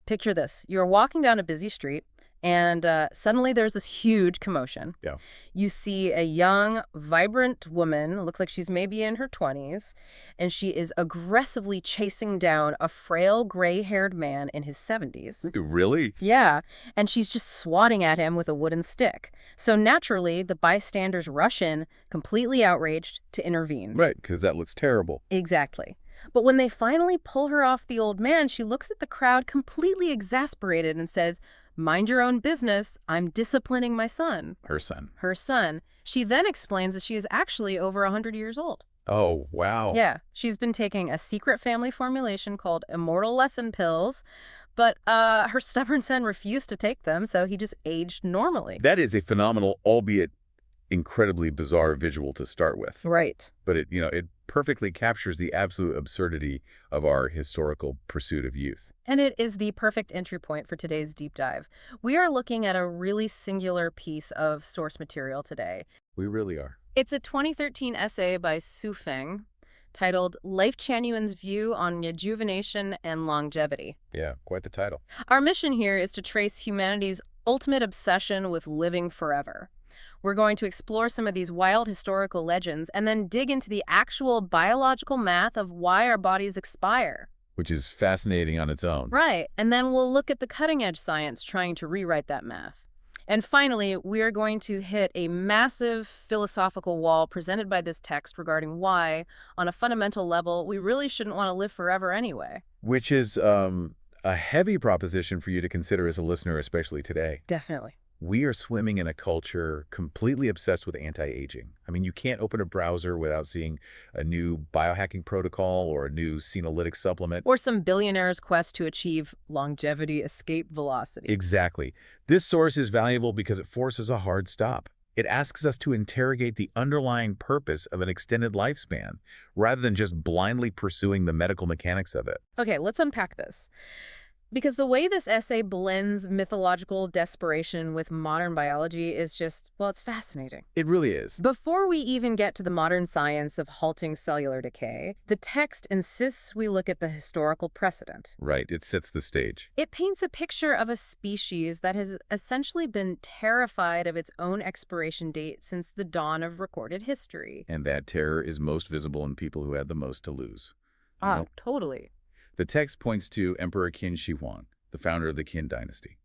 Picture this. You're walking down a busy street, and suddenly there's this huge commotion. Yeah. You see a young, vibrant woman, looks like she's maybe in her 20s, and she is aggressively chasing down a frail, gray-haired man in his 70s. Really? Yeah, and she's just swatting at him with a wooden stick. So naturally, the bystanders rush in, completely outraged, to intervene. Right, because that looks terrible. Exactly. But when they finally pull her off the old man, she looks at the crowd completely exasperated and says, "Mind your own business. I'm disciplining my son." Her son. Her son. She then explains that she is actually over 100 years old. Oh, wow. Yeah, she's been taking a secret family formulation called immortal lesson pills, but her stubborn son refused to take them, so he just aged normally. That is a phenomenal, albeit incredibly bizarre visual to start with. Right. But it perfectly captures the absolute absurdity of our historical pursuit of youth. And it is the perfect entry point for today's deep dive. We are looking at a really singular piece of source material today. We really are. It's a 2013 essay by Su Feng titled Lifechanyuan's View on Rejuvenation and Longevity. Yeah, quite the title. Our mission here is to trace humanity's ultimate obsession with living forever. We're going to explore some of these wild historical legends and then dig into the actual biological math of why our bodies expire. Which is fascinating on its own. Right, and then we'll look at the cutting-edge science trying to rewrite that math. And finally, we are going to hit a massive philosophical wall presented by this text regarding why, on a fundamental level, we really shouldn't want to live forever anyway. Which is a heavy proposition for you to consider as a listener, especially today. Definitely. We are swimming in a culture completely obsessed with anti-aging. I mean, you can't open a browser without seeing a new biohacking protocol or a new senolytic supplement. Or some billionaire's quest to achieve longevity escape velocity. Exactly. This source is valuable because it forces a hard stop. It asks us to interrogate the underlying purpose of an extended lifespan, rather than just blindly pursuing the medical mechanics of it. Okay, let's unpack this. Because the way this essay blends mythological desperation with modern biology is just, well, it's fascinating. It really is. Before we even get to the modern science of halting cellular decay, the text insists we look at the historical precedent. Right, it sets the stage. It paints a picture of a species that has essentially been terrified of its own expiration date since the dawn of recorded history. And that terror is most visible in people who had the most to lose. Totally. The text points to Emperor Qin Shi Huang, the founder of the Qin dynasty.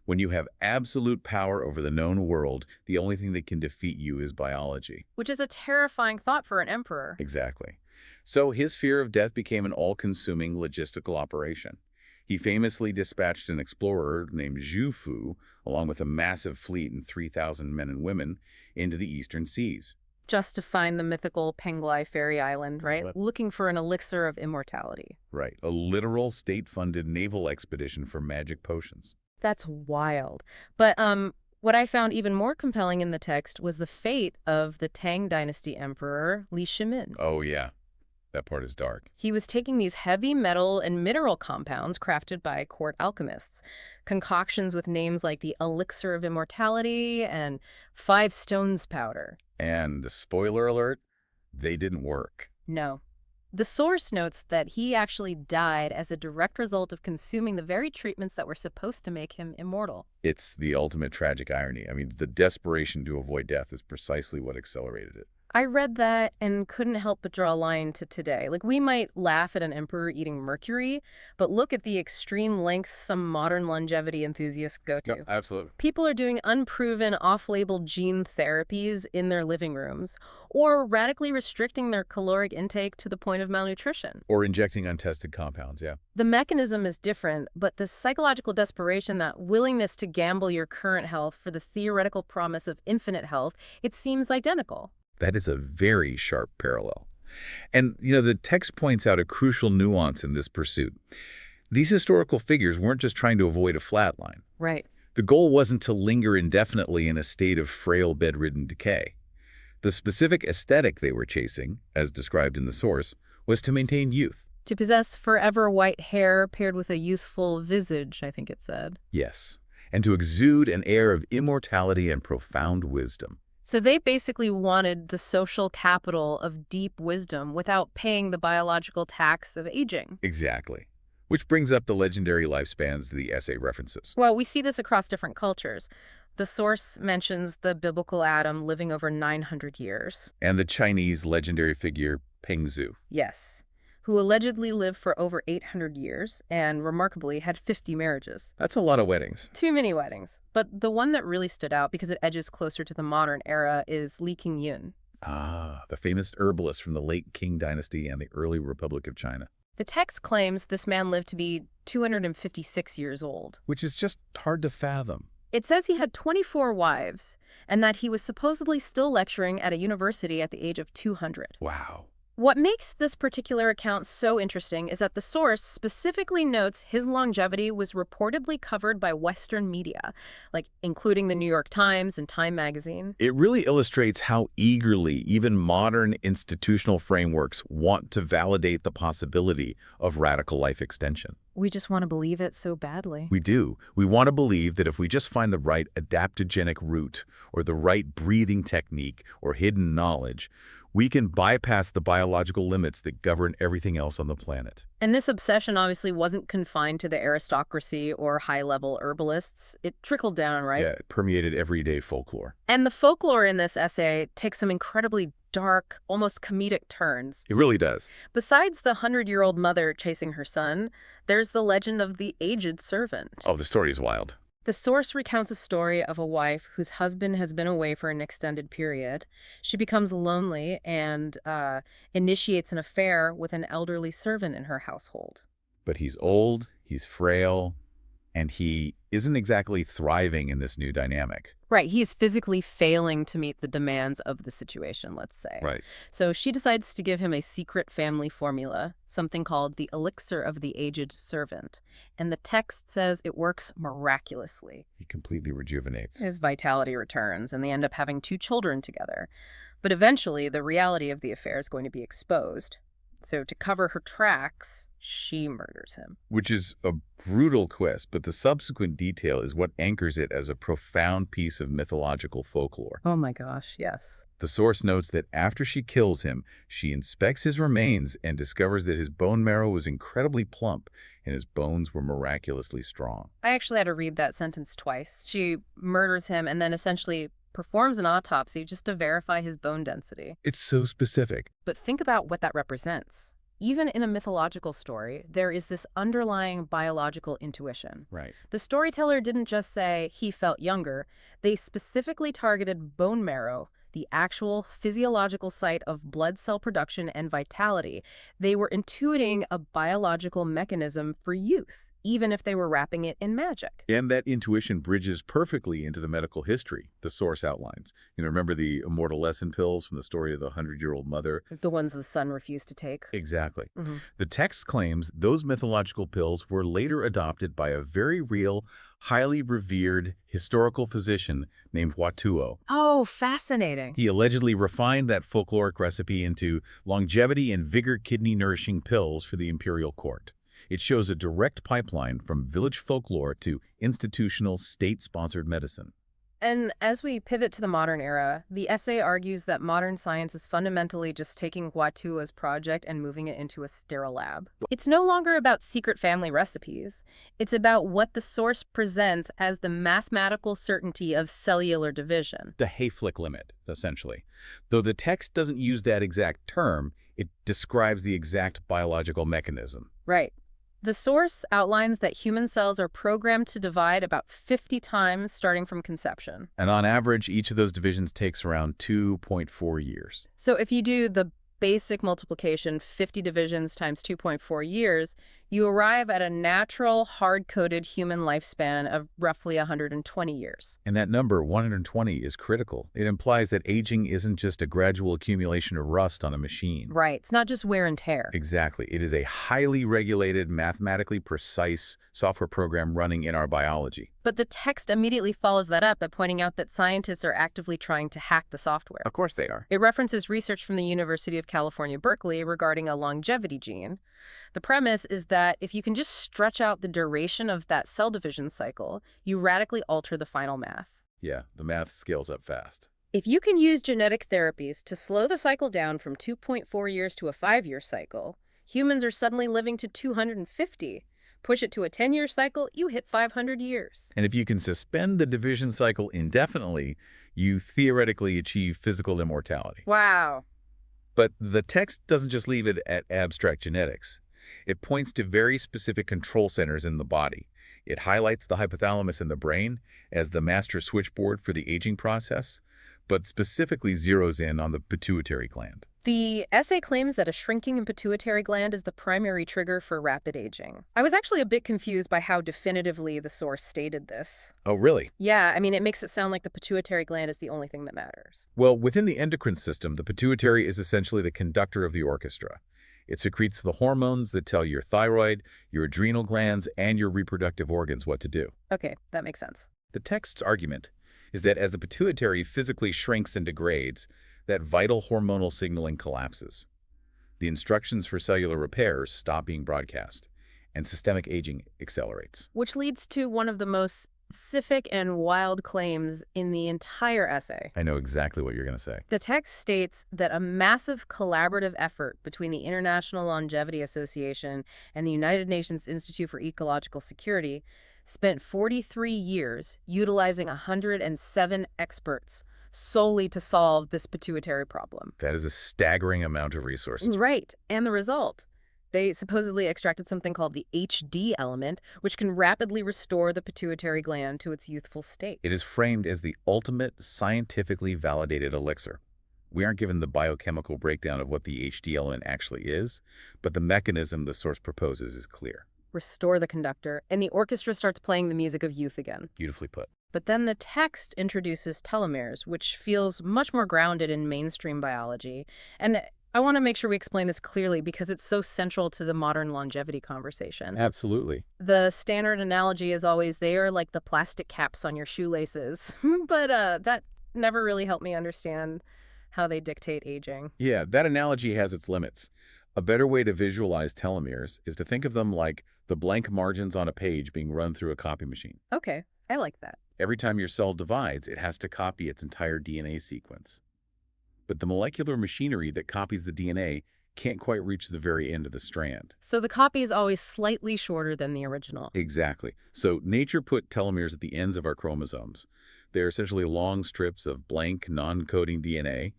When you have absolute power over the known world, the only thing that can defeat you is biology. Which is a terrifying thought for an emperor. Exactly. So his fear of death became an all-consuming logistical operation. He famously dispatched an explorer named Zhu Fu, along with a massive fleet and 3,000 men and women, into the eastern seas. Just to find the mythical Penglai fairy island, right? What? Looking for an elixir of immortality. Right, a literal state-funded naval expedition for magic potions. That's wild. But what I found even more compelling in the text was the fate of the Tang Dynasty Emperor Li Shimin. Oh yeah, that part is dark. He was taking these heavy metal and mineral compounds crafted by court alchemists, concoctions with names like the Elixir of Immortality and Five Stones Powder. And spoiler alert, they didn't work. No. The source notes that he actually died as a direct result of consuming the very treatments that were supposed to make him immortal. It's the ultimate tragic irony. I mean, the desperation to avoid death is precisely what accelerated it. I read that and couldn't help but draw a line to today. Like, we might laugh at an emperor eating mercury, but look at the extreme lengths some modern longevity enthusiasts go to. No, absolutely. People are doing unproven off-label gene therapies in their living rooms, or radically restricting their caloric intake to the point of malnutrition. Or injecting untested compounds, yeah. The mechanism is different, but the psychological desperation, that willingness to gamble your current health for the theoretical promise of infinite health, it seems identical. That is a very sharp parallel. And, the text points out a crucial nuance in this pursuit. These historical figures weren't just trying to avoid a flatline. Right. The goal wasn't to linger indefinitely in a state of frail, bedridden decay. The specific aesthetic they were chasing, as described in the source, was to maintain youth. To possess forever white hair paired with a youthful visage, I think it said. Yes, and to exude an air of immortality and profound wisdom. So they basically wanted the social capital of deep wisdom without paying the biological tax of aging. Exactly. Which brings up the legendary lifespans the essay references. Well, we see this across different cultures. The source mentions the biblical Adam living over 900 years. And the Chinese legendary figure Pengzu. Yes. Who allegedly lived for over 800 years and, remarkably, had 50 marriages. That's a lot of weddings. Too many weddings. But the one that really stood out because it edges closer to the modern era is Lifechanyuan. Ah, the famous herbalist from the late Qing dynasty and the early Republic of China. The text claims this man lived to be 256 years old. Which is just hard to fathom. It says he had 24 wives and that he was supposedly still lecturing at a university at the age of 200. Wow. What makes this particular account so interesting is that the source specifically notes his longevity was reportedly covered by Western media, like including the New York Times and Time magazine. It really illustrates how eagerly even modern institutional frameworks want to validate the possibility of radical life extension. We just want to believe it so badly. We do. We want to believe that if we just find the right adaptogenic route or the right breathing technique or hidden knowledge, we can bypass the biological limits that govern everything else on the planet. And this obsession obviously wasn't confined to the aristocracy or high-level herbalists. It trickled down, right? Yeah, it permeated everyday folklore. And the folklore in this essay takes some incredibly dark, almost comedic turns. It really does. Besides the 100-year-old mother chasing her son, there's the legend of the aged servant. Oh, the story is wild. The source recounts a story of a wife whose husband has been away for an extended period. She becomes lonely and initiates an affair with an elderly servant in her household. But he's old, he's frail, and he isn't exactly thriving in this new dynamic. Right, he's physically failing to meet the demands of the situation, let's say. Right. So she decides to give him a secret family formula, something called the elixir of the aged servant. And the text says it works miraculously. He completely rejuvenates. His vitality returns, and they end up having 2 children together. But eventually, the reality of the affair is going to be exposed. So to cover her tracks, she murders him. Which is a brutal twist, but the subsequent detail is what anchors it as a profound piece of mythological folklore. Oh my gosh, yes. The source notes that after she kills him, she inspects his remains and discovers that his bone marrow was incredibly plump and his bones were miraculously strong. I actually had to read that sentence twice. She murders him and then essentially performs an autopsy just to verify his bone density. It's so specific. But think about what that represents. Even in a mythological story, there is this underlying biological intuition. Right. The storyteller didn't just say he felt younger. They specifically targeted bone marrow, the actual physiological site of blood cell production and vitality. They were intuiting a biological mechanism for youth, even if they were wrapping it in magic. And that intuition bridges perfectly into the medical history the source outlines. Remember the immortal lesson pills from the story of the 100-year-old mother? The ones the son refused to take. Exactly. Mm-hmm. The text claims those mythological pills were later adopted by a very real, highly revered historical physician named Huatuo. Oh, fascinating. He allegedly refined that folkloric recipe into longevity and vigor kidney-nourishing pills for the imperial court. It shows a direct pipeline from village folklore to institutional, state-sponsored medicine. And as we pivot to the modern era, the essay argues that modern science is fundamentally just taking Huatuo's project and moving it into a sterile lab. It's no longer about secret family recipes. It's about what the source presents as the mathematical certainty of cellular division. The Hayflick limit, essentially. Though the text doesn't use that exact term, it describes the exact biological mechanism. Right. The source outlines that human cells are programmed to divide about 50 times starting from conception. And on average, each of those divisions takes around 2.4 years. So if you do the basic multiplication, 50 divisions times 2.4 years, you arrive at a natural, hard-coded human lifespan of roughly 120 years. And that number, 120, is critical. It implies that aging isn't just a gradual accumulation of rust on a machine. Right. It's not just wear and tear. Exactly. It is a highly regulated, mathematically precise software program running in our biology. But the text immediately follows that up by pointing out that scientists are actively trying to hack the software. Of course they are. It references research from the University of California, Berkeley regarding a longevity gene. The premise is that if you can just stretch out the duration of that cell division cycle, you radically alter the final math. Yeah, the math scales up fast. If you can use genetic therapies to slow the cycle down from 2.4 years to a 5-year cycle, humans are suddenly living to 250. Push it to a 10-year cycle, you hit 500 years. And if you can suspend the division cycle indefinitely, you theoretically achieve physical immortality. Wow. But the text doesn't just leave it at abstract genetics. It points to very specific control centers in the body. It highlights the hypothalamus in the brain as the master switchboard for the aging process, but specifically zeroes in on the pituitary gland. The essay claims that a shrinking pituitary gland is the primary trigger for rapid aging. I was actually a bit confused by how definitively the source stated this. Oh, really? Yeah, I mean, it makes it sound like the pituitary gland is the only thing that matters. Well, within the endocrine system, the pituitary is essentially the conductor of the orchestra. It secretes the hormones that tell your thyroid, your adrenal glands, and your reproductive organs what to do. Okay, that makes sense. The text's argument is that as the pituitary physically shrinks and degrades, that vital hormonal signaling collapses. The instructions for cellular repairs stop being broadcast, and systemic aging accelerates. Which leads to one of the most specific and wild claims in the entire essay. I know exactly what you're going to say. The text states that a massive collaborative effort between the International Longevity Association and the United Nations Institute for Ecological Security spent 43 years utilizing 107 experts solely to solve this pituitary problem. That is a staggering amount of resources. Right. And the result? They supposedly extracted something called the HD element, which can rapidly restore the pituitary gland to its youthful state. It is framed as the ultimate scientifically validated elixir. We aren't given the biochemical breakdown of what the HD element actually is, but the mechanism the source proposes is clear. Restore the conductor, and the orchestra starts playing the music of youth again. Beautifully put. But then the text introduces telomeres, which feels much more grounded in mainstream biology. And I want to make sure we explain this clearly because it's so central to the modern longevity conversation. Absolutely. The standard analogy is always they are like the plastic caps on your shoelaces. But that never really helped me understand how they dictate aging. Yeah, that analogy has its limits. A better way to visualize telomeres is to think of them like the blank margins on a page being run through a copy machine. Okay, I like that. Every time your cell divides, it has to copy its entire DNA sequence. But the molecular machinery that copies the DNA can't quite reach the very end of the strand. So the copy is always slightly shorter than the original. Exactly. So nature put telomeres at the ends of our chromosomes. They're essentially long strips of blank, non-coding DNA.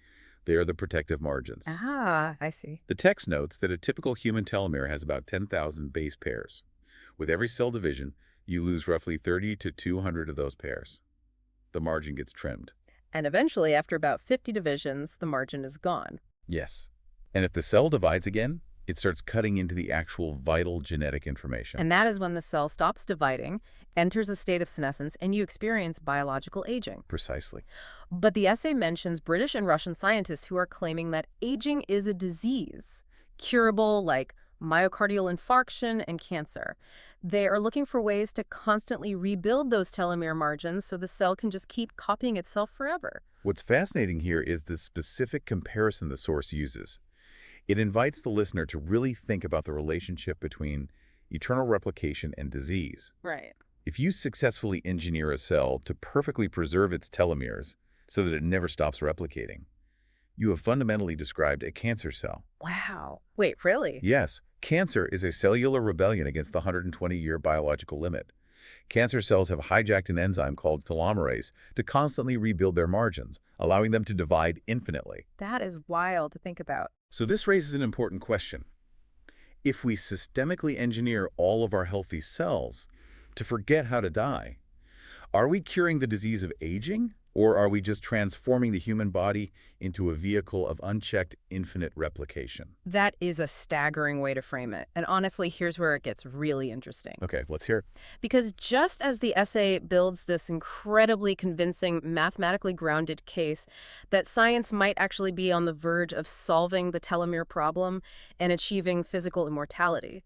They are the protective margins. Ah, I see. The text notes that a typical human telomere has about 10,000 base pairs. With every cell division, you lose roughly 30 to 200 of those pairs. The margin gets trimmed. And eventually, after about 50 divisions, the margin is gone. Yes. And if the cell divides again, it starts cutting into the actual vital genetic information. And that is when the cell stops dividing, enters a state of senescence, and you experience biological aging. Precisely. But the essay mentions British and Russian scientists who are claiming that aging is a disease, curable like myocardial infarction and cancer. They are looking for ways to constantly rebuild those telomere margins so the cell can just keep copying itself forever. What's fascinating here is the specific comparison the source uses. It invites the listener to really think about the relationship between eternal replication and disease. Right. If you successfully engineer a cell to perfectly preserve its telomeres so that it never stops replicating, you have fundamentally described a cancer cell. Wow. Wait, really? Yes, cancer is a cellular rebellion against the 120-year biological limit. Cancer cells have hijacked an enzyme called telomerase to constantly rebuild their margins, allowing them to divide infinitely. That is wild to think about. So this raises an important question. If we systemically engineer all of our healthy cells to forget how to die, are we curing the disease of aging, or are we just transforming the human body into a vehicle of unchecked infinite replication? That is a staggering way to frame it. And honestly, here's where it gets really interesting. Okay, let's hear it. Because just as the essay builds this incredibly convincing, mathematically grounded case that science might actually be on the verge of solving the telomere problem and achieving physical immortality,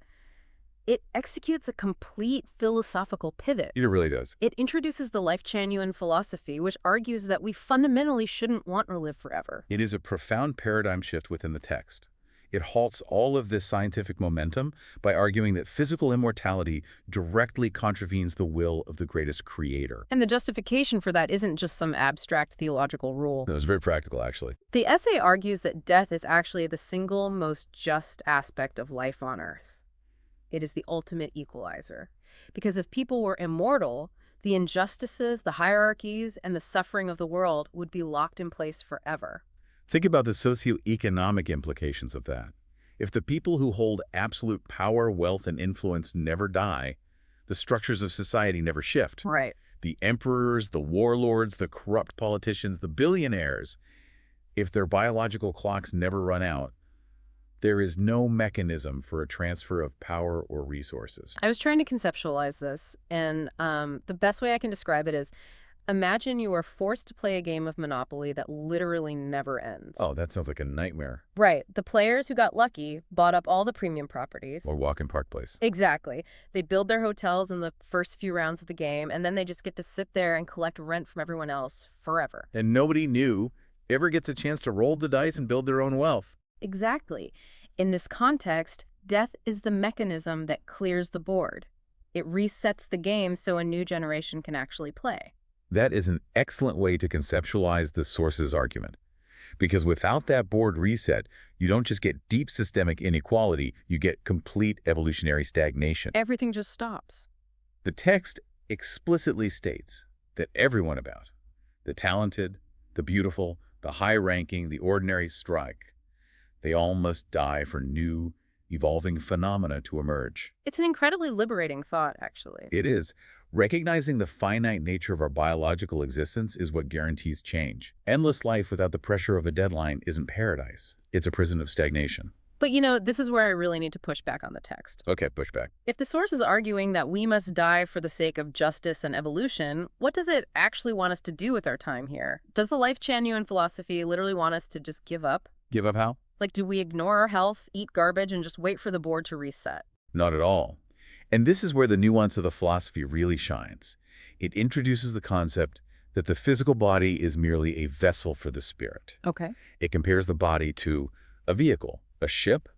it executes a complete philosophical pivot. It really does. It introduces the Lifechanyuan philosophy, which argues that we fundamentally shouldn't want to live forever. It is a profound paradigm shift within the text. It halts all of this scientific momentum by arguing that physical immortality directly contravenes the will of the greatest creator. And the justification for that isn't just some abstract theological rule. That was very practical, actually. The essay argues that death is actually the single most just aspect of life on Earth. It is the ultimate equalizer. Because if people were immortal, the injustices, the hierarchies, and the suffering of the world would be locked in place forever. Think about the socioeconomic implications of that. If the people who hold absolute power, wealth, and influence never die, the structures of society never shift. Right. The emperors, the warlords, the corrupt politicians, the billionaires, if their biological clocks never run out, there is no mechanism for a transfer of power or resources. I was trying to conceptualize this, and the best way I can describe it is imagine you are forced to play a game of Monopoly that literally never ends. Oh, that sounds like a nightmare. Right. The players who got lucky bought up all the premium properties. Or walk in Park Place. Exactly. They build their hotels in the first few rounds of the game, and then they just get to sit there and collect rent from everyone else forever. And nobody new ever gets a chance to roll the dice and build their own wealth. Exactly. In this context, death is the mechanism that clears the board. It resets the game so a new generation can actually play. That is an excellent way to conceptualize the source's argument. Because without that board reset, you don't just get deep systemic inequality, you get complete evolutionary stagnation. Everything just stops. The text explicitly states that everyone about, the talented, the beautiful, the high-ranking, the ordinary strike, they all must die for new, evolving phenomena to emerge. It's an incredibly liberating thought, actually. It is. Recognizing the finite nature of our biological existence is what guarantees change. Endless life without the pressure of a deadline isn't paradise. It's a prison of stagnation. But this is where I really need to push back on the text. Okay, push back. If the source is arguing that we must die for the sake of justice and evolution, what does it actually want us to do with our time here? Does the Lifechanyuan philosophy literally want us to just give up? Give up how? Like, do we ignore our health, eat garbage, and just wait for the board to reset? Not at all. And this is where the nuance of the philosophy really shines. It introduces the concept that the physical body is merely a vessel for the spirit. Okay. It compares the body to a vehicle, a ship,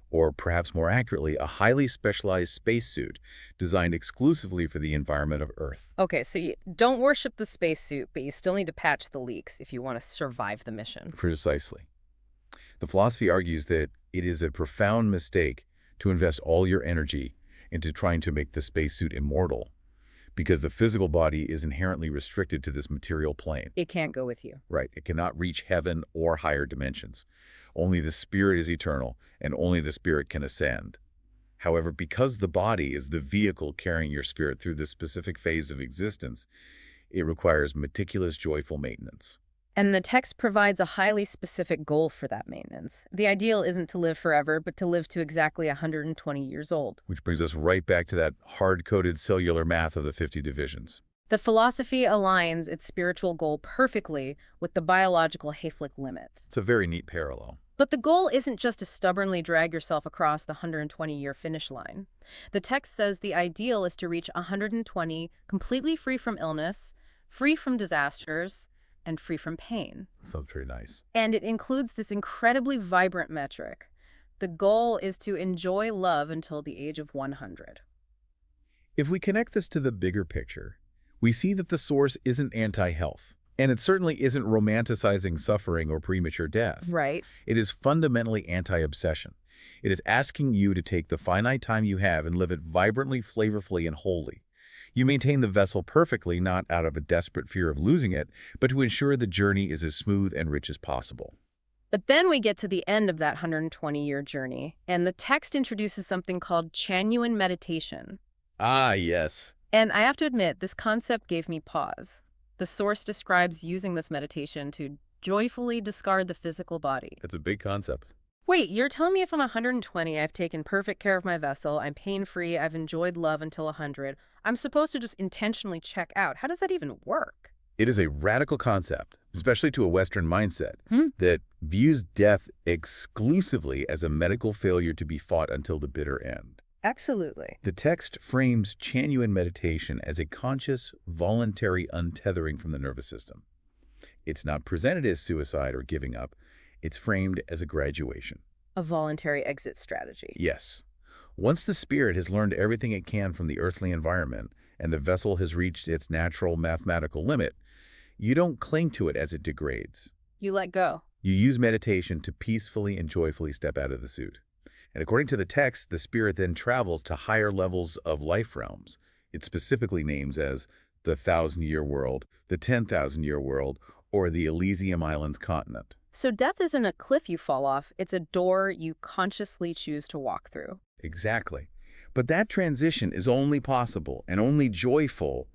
or perhaps more accurately, a highly specialized spacesuit designed exclusively for the environment of Earth. Okay, so you don't worship the spacesuit, but you still need to patch the leaks if you want to survive the mission. Precisely. The philosophy argues that it is a profound mistake to invest all your energy into trying to make the spacesuit immortal, because the physical body is inherently restricted to this material plane. It can't go with you. Right. It cannot reach heaven or higher dimensions. Only the spirit is eternal, and only the spirit can ascend. However, because the body is the vehicle carrying your spirit through this specific phase of existence, it requires meticulous, joyful maintenance. And the text provides a highly specific goal for that maintenance. The ideal isn't to live forever, but to live to exactly 120 years old. Which brings us right back to that hard-coded cellular math of the 50 divisions. The philosophy aligns its spiritual goal perfectly with the biological Hayflick limit. It's a very neat parallel. But the goal isn't just to stubbornly drag yourself across the 120-year finish line. The text says the ideal is to reach 120 completely free from illness, free from disasters, and free from pain. Sounds pretty nice. And it includes this incredibly vibrant metric. The goal is to enjoy love until the age of 100. If we connect this to the bigger picture, we see that the source isn't anti-health, and it certainly isn't romanticizing suffering or premature death. Right. It is fundamentally anti-obsession. It is asking you to take the finite time you have and live it vibrantly, flavorfully, and wholly. You maintain the vessel perfectly, not out of a desperate fear of losing it, but to ensure the journey is as smooth and rich as possible. But then we get to the end of that 120-year journey, and the text introduces something called Chanyuan meditation. Ah, yes. And I have to admit, this concept gave me pause. The source describes using this meditation to joyfully discard the physical body. It's a big concept. Wait, you're telling me if I'm 120, I've taken perfect care of my vessel, I'm pain-free, I've enjoyed love until 100, I'm supposed to just intentionally check out. How does that even work? It is a radical concept, especially to a Western mindset, that views death exclusively as a medical failure to be fought until the bitter end. Absolutely. The text frames Chanyuan meditation as a conscious, voluntary untethering from the nervous system. It's not presented as suicide or giving up. It's framed as a graduation. A voluntary exit strategy. Yes. Once the spirit has learned everything it can from the earthly environment and the vessel has reached its natural mathematical limit, you don't cling to it as it degrades. You let go. You use meditation to peacefully and joyfully step out of the suit. And according to the text, the spirit then travels to higher levels of life realms. It specifically names as the Thousand-Year World, the 10,000-Year World, or the Elysium Islands continent. So death isn't a cliff you fall off, it's a door you consciously choose to walk through. Exactly. But that transition is only possible and only joyful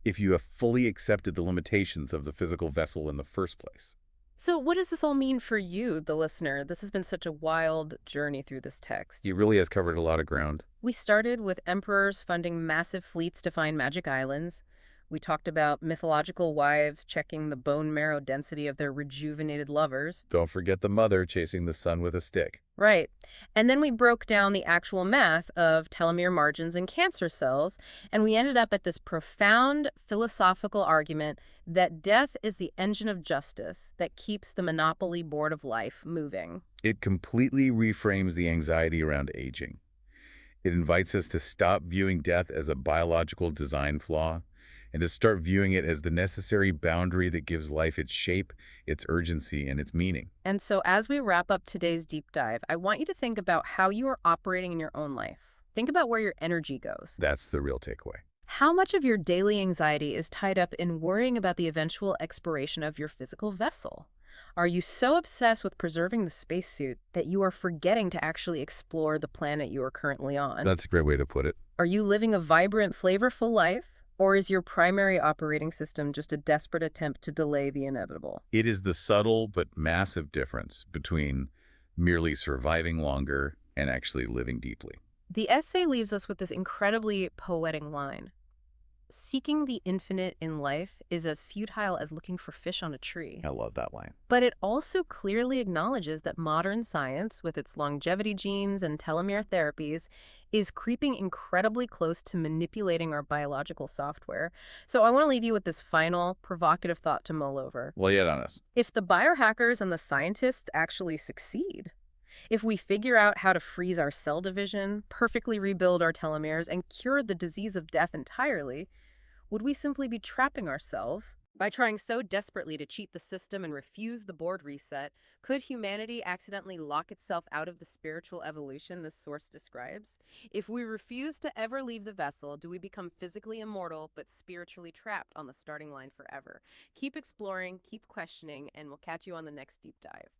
if you have fully accepted the limitations of the physical vessel in the first place. So what does this all mean for you, the listener? This has been such a wild journey through this text. He really has covered a lot of ground. We started with emperors funding massive fleets to find magic islands. We talked about mythological wives checking the bone marrow density of their rejuvenated lovers. Don't forget the mother chasing the sun with a stick. Right. And then we broke down the actual math of telomere margins in cancer cells, and we ended up at this profound philosophical argument that death is the engine of justice that keeps the monopoly board of life moving. It completely reframes the anxiety around aging. It invites us to stop viewing death as a biological design flaw and to start viewing it as the necessary boundary that gives life its shape, its urgency, and its meaning. And so as we wrap up today's deep dive, I want you to think about how you are operating in your own life. Think about where your energy goes. That's the real takeaway. How much of your daily anxiety is tied up in worrying about the eventual expiration of your physical vessel? Are you so obsessed with preserving the spacesuit that you are forgetting to actually explore the planet you are currently on? That's a great way to put it. Are you living a vibrant, flavorful life? Or is your primary operating system just a desperate attempt to delay the inevitable? It is the subtle but massive difference between merely surviving longer and actually living deeply. The essay leaves us with this incredibly poetic line. Seeking the infinite in life is as futile as looking for fish on a tree. I love that line. But it also clearly acknowledges that modern science, with its longevity genes and telomere therapies, is creeping incredibly close to manipulating our biological software. So I want to leave you with this final provocative thought to mull over. Well, yet on us. If the biohackers and the scientists actually succeed, if we figure out how to freeze our cell division, perfectly rebuild our telomeres, and cure the disease of death entirely, would we simply be trapping ourselves? By trying so desperately to cheat the system and refuse the board reset, could humanity accidentally lock itself out of the spiritual evolution this source describes? If we refuse to ever leave the vessel, do we become physically immortal but spiritually trapped on the starting line forever? Keep exploring, keep questioning, and we'll catch you on the next deep dive.